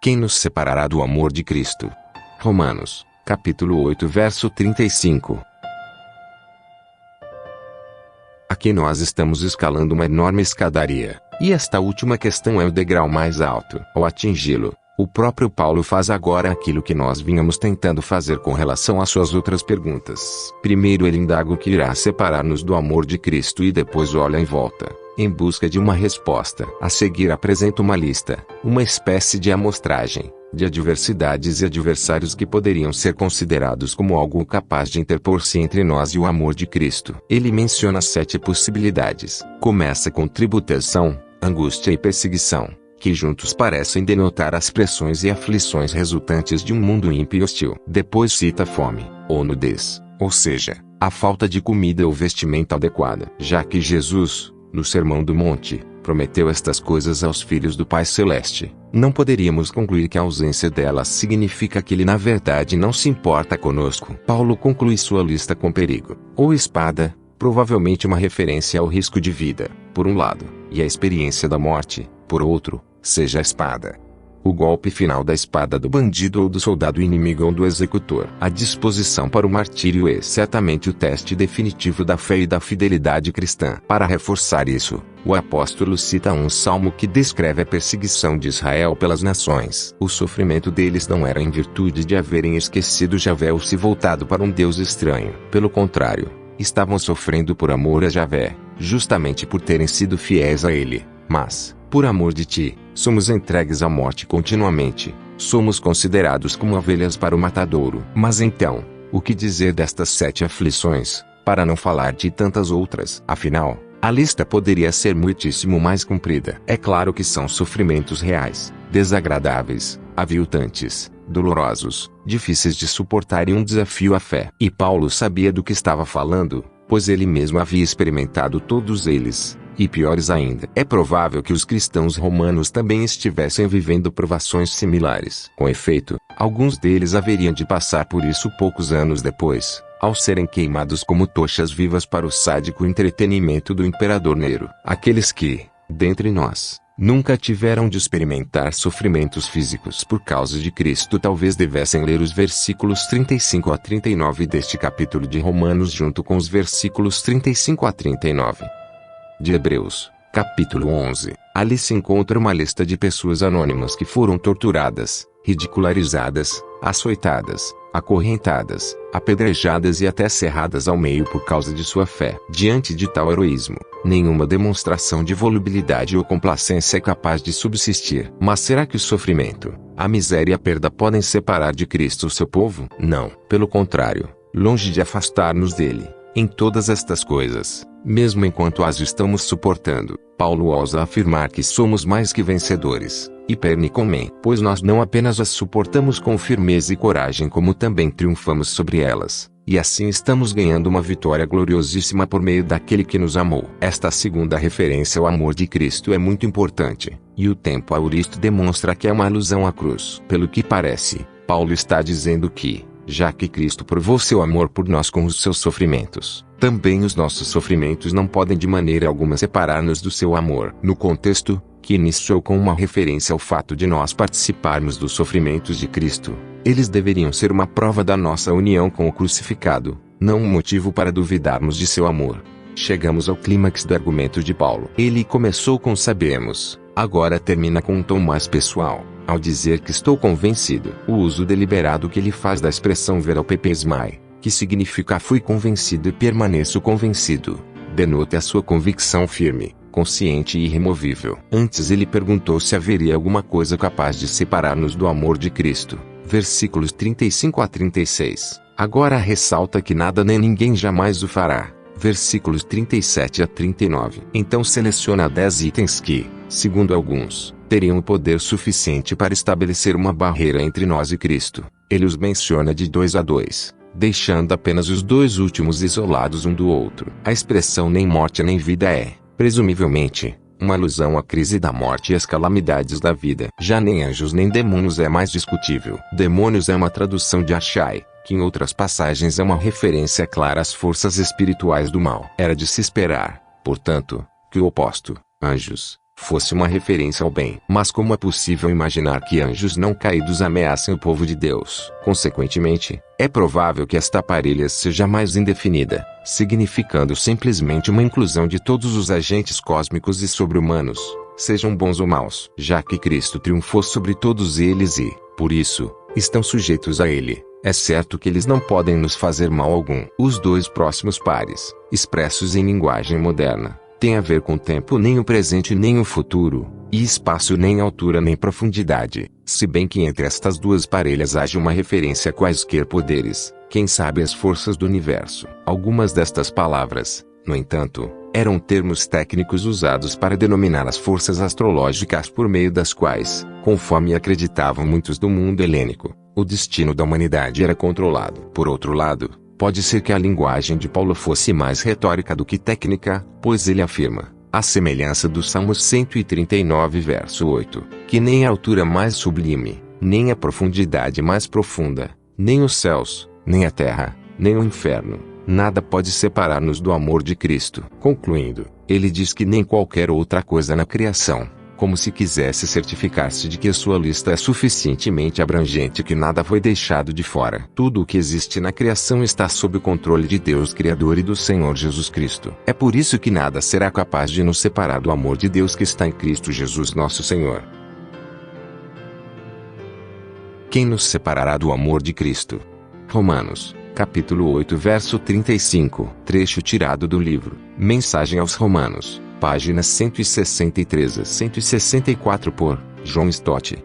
Quem nos separará do amor de Cristo? Romanos, capítulo 8, verso 35. Aqui nós estamos escalando uma enorme escadaria, e esta última questão é o degrau mais alto. Ao atingi-lo, o próprio Paulo faz agora aquilo que nós vínhamos tentando fazer com relação às suas outras perguntas. Primeiro ele indaga o que irá separar-nos do amor de Cristo e depois olha em volta, em busca de uma resposta. A seguir apresenta uma lista, uma espécie de amostragem, de adversidades e adversários que poderiam ser considerados como algo capaz de interpor-se entre nós e o amor de Cristo. Ele menciona 7 possibilidades. Começa com tribulação, angústia e perseguição, que juntos parecem denotar as pressões e aflições resultantes de um mundo ímpio e hostil. Depois cita fome, ou nudez, ou seja, a falta de comida ou vestimenta adequada. Já que Jesus, no Sermão do Monte, prometeu estas coisas aos filhos do Pai Celeste, não poderíamos concluir que a ausência delas significa que ele na verdade não se importa conosco. Paulo conclui sua lista com perigo, ou espada, provavelmente uma referência ao risco de vida, por um lado, e a experiência da morte, por outro, seja a espada. O golpe final da espada do bandido ou do soldado inimigo ou do executor. A disposição para o martírio é certamente o teste definitivo da fé e da fidelidade cristã. Para reforçar isso, o apóstolo cita um salmo que descreve a perseguição de Israel pelas nações. O sofrimento deles não era em virtude de haverem esquecido Javé ou se voltado para um Deus estranho. Pelo contrário, estavam sofrendo por amor a Javé, justamente por terem sido fiéis a ele. Mas, por amor de ti, somos entregues à morte continuamente, somos considerados como ovelhas para o matadouro. Mas então, o que dizer destas 7 aflições, para não falar de tantas outras? Afinal, a lista poderia ser muitíssimo mais comprida. É claro que são sofrimentos reais, desagradáveis, aviltantes, dolorosos, difíceis de suportar e um desafio à fé. E Paulo sabia do que estava falando, pois ele mesmo havia experimentado todos eles. E piores ainda, é provável que os cristãos romanos também estivessem vivendo provações similares. Com efeito, alguns deles haveriam de passar por isso poucos anos depois, ao serem queimados como tochas vivas para o sádico entretenimento do imperador Nero. Aqueles que, dentre nós, nunca tiveram de experimentar sofrimentos físicos por causa de Cristo talvez devessem ler os versículos 35 a 39 deste capítulo de Romanos junto com os versículos 35 a 39. De Hebreus, capítulo 11. Ali se encontra uma lista de pessoas anônimas que foram torturadas, ridicularizadas, açoitadas, acorrentadas, apedrejadas e até serradas ao meio por causa de sua fé. Diante de tal heroísmo, nenhuma demonstração de volubilidade ou complacência é capaz de subsistir. Mas será que o sofrimento, a miséria e a perda podem separar de Cristo o seu povo? Não. Pelo contrário, longe de afastar-nos dele, em todas estas coisas, mesmo enquanto as estamos suportando, Paulo ousa afirmar que somos mais que vencedores, hipernicomen, pois nós não apenas as suportamos com firmeza e coragem como também triunfamos sobre elas, e assim estamos ganhando uma vitória gloriosíssima por meio daquele que nos amou. Esta segunda referência ao amor de Cristo é muito importante, e o tempo auristo demonstra que é uma alusão à cruz. Pelo que parece, Paulo está dizendo que, já que Cristo provou seu amor por nós com os seus sofrimentos, também os nossos sofrimentos não podem de maneira alguma separar-nos do seu amor. No contexto, que iniciou com uma referência ao fato de nós participarmos dos sofrimentos de Cristo, eles deveriam ser uma prova da nossa união com o crucificado, não um motivo para duvidarmos de seu amor. Chegamos ao clímax do argumento de Paulo. Ele começou com sabemos, agora termina com um tom mais pessoal, ao dizer que estou convencido. O uso deliberado que ele faz da expressão veralpepesmai, que significa fui convencido e permaneço convencido, denota a sua convicção firme, consciente e irremovível. Antes ele perguntou se haveria alguma coisa capaz de separar-nos do amor de Cristo. Versículos 35 a 36. Agora ressalta que nada nem ninguém jamais o fará. Versículos 37 a 39. Então seleciona 10 itens que, segundo alguns, teriam o poder suficiente para estabelecer uma barreira entre nós e Cristo. Ele os menciona de 2 a 2, deixando apenas os 2 últimos isolados um do outro. A expressão nem morte nem vida é, presumivelmente, uma alusão à crise da morte e às calamidades da vida. Já nem anjos nem demônios é mais discutível. Demônios é uma tradução de Achai, que em outras passagens é uma referência clara às forças espirituais do mal. Era de se esperar, portanto, que o oposto, anjos, fosse uma referência ao bem. Mas como é possível imaginar que anjos não caídos ameacem o povo de Deus? Consequentemente, é provável que esta parelha seja mais indefinida, significando simplesmente uma inclusão de todos os agentes cósmicos e sobre-humanos, sejam bons ou maus, já que Cristo triunfou sobre todos eles e, por isso, estão sujeitos a ele. É certo que eles não podem nos fazer mal algum. Os dois próximos pares, expressos em linguagem moderna, têm a ver com tempo nem o presente nem o futuro, e espaço nem altura nem profundidade, se bem que entre estas duas parelhas haja uma referência a quaisquer poderes, quem sabe as forças do universo. Algumas destas palavras, no entanto, eram termos técnicos usados para denominar as forças astrológicas por meio das quais, conforme acreditavam muitos do mundo helênico, o destino da humanidade era controlado. Por outro lado, pode ser que a linguagem de Paulo fosse mais retórica do que técnica, pois ele afirma, à semelhança do Salmo 139 verso 8, que nem a altura mais sublime, nem a profundidade mais profunda, nem os céus, nem a terra, nem o inferno, nada pode separar-nos do amor de Cristo. Concluindo, ele diz que nem qualquer outra coisa na criação, como se quisesse certificar-se de que a sua lista é suficientemente abrangente e que nada foi deixado de fora. Tudo o que existe na criação está sob o controle de Deus Criador e do Senhor Jesus Cristo. É por isso que nada será capaz de nos separar do amor de Deus que está em Cristo Jesus nosso Senhor. Quem nos separará do amor de Cristo? Romanos, capítulo 8 verso 35, trecho tirado do livro Mensagem aos Romanos, páginas 163 a 164 por John Stott.